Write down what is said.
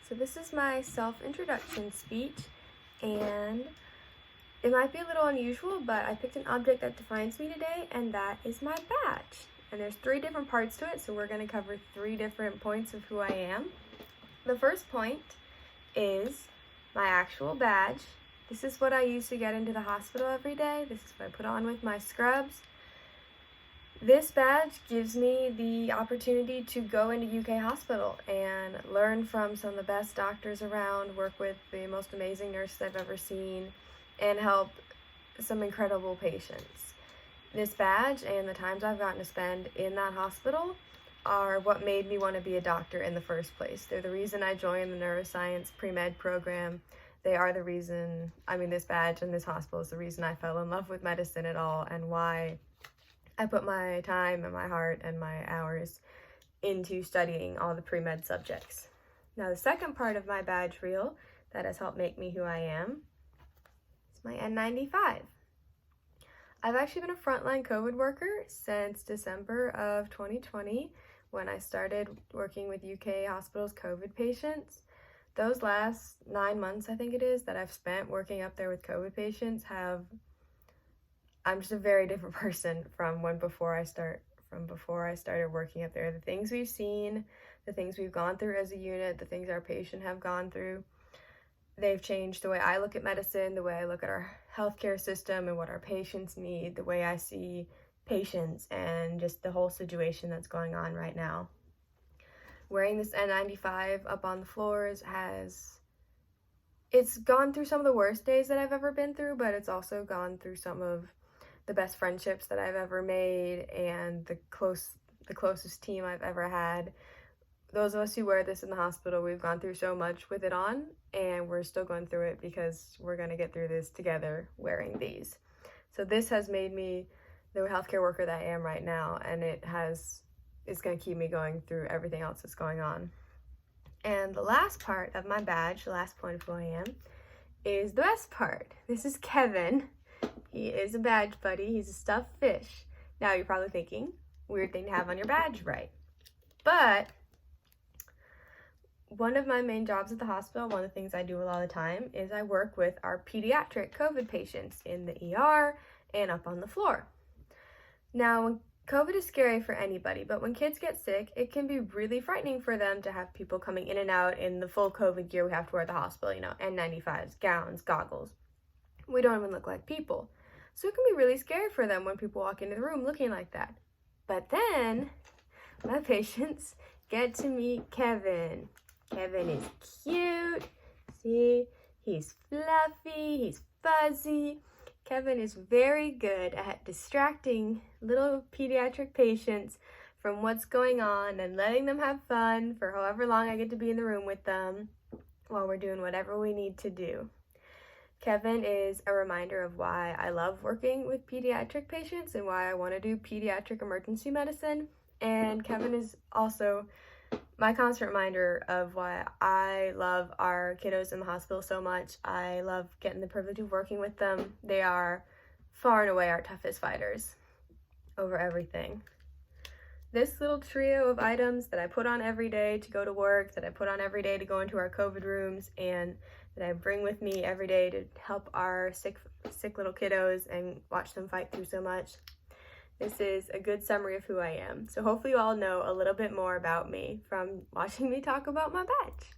So this is my self-introduction speech, and it might be a little unusual, but I picked an object that defines me today, and that is my badge. And there's 3 different parts to it, so we're going to cover 3 different points of who I am. The first point is my actual badge. This is what I use to get into the hospital every day. This is what I put on with my scrubs. This badge gives me the opportunity to go into UK hospital and learn from some of the best doctors around, work with the most amazing nurses I've ever seen, and help some incredible patients. This badge and the times I've gotten to spend in that hospital are what made me want to be a doctor in the first place. They're the reason I joined the neuroscience pre-med program. They are the reason, this badge and this hospital is the reason I fell in love with medicine at all, and why I put my time and my heart and my hours into studying all the pre-med subjects. Now, the second part of my badge reel that has helped make me who I am is my N95. I've actually been a frontline COVID worker since December of 2020 when I started working with UK hospitals' COVID patients. Those last 9 months, I think it is, that I've spent working up there with COVID patients I'm just a very different person from before I started working up there. The things we've seen, the things we've gone through as a unit, the things our patients have gone through, they've changed the way I look at medicine, the way I look at our healthcare system and what our patients need, the way I see patients, and just the whole situation that's going on right now. Wearing this N95 up on the floors it's gone through some of the worst days that I've ever been through, but it's also gone through some of the best friendships that I've ever made and the closest team I've ever had. Those of us who wear this in the hospital, we've gone through so much with it on, and we're still going through it because we're going to get through this together wearing these. So this has made me the healthcare worker that I am right now, and it's going to keep me going through everything else that's going on. And the last part of my badge, the last point of who I am, is the best part. This is Kevin. He is a badge buddy. He's a stuffed fish. Now you're probably thinking, weird thing to have on your badge, right? But one of my main jobs at the hospital, one of the things I do a lot of the time, is I work with our pediatric COVID patients in the ER and up on the floor. Now, COVID is scary for anybody, but when kids get sick, it can be really frightening for them to have people coming in and out in the full COVID gear we have to wear at the hospital, N95s, gowns, goggles. We don't even look like people. So it can be really scary for them when people walk into the room looking like that. But then my patients get to meet Kevin. Kevin is cute. See, he's fluffy, he's fuzzy. Kevin is very good at distracting little pediatric patients from what's going on and letting them have fun for however long I get to be in the room with them while we're doing whatever we need to do. Kevin is a reminder of why I love working with pediatric patients and why I want to do pediatric emergency medicine. And Kevin is also my constant reminder of why I love our kiddos in the hospital so much. I love getting the privilege of working with them. They are far and away our toughest fighters over everything. This little trio of items that I put on every day to go to work, that I put on every day to go into our COVID rooms, and that I bring with me every day to help our sick little kiddos and watch them fight through so much. This is a good summary of who I am. So hopefully you all know a little bit more about me from watching me talk about my badge.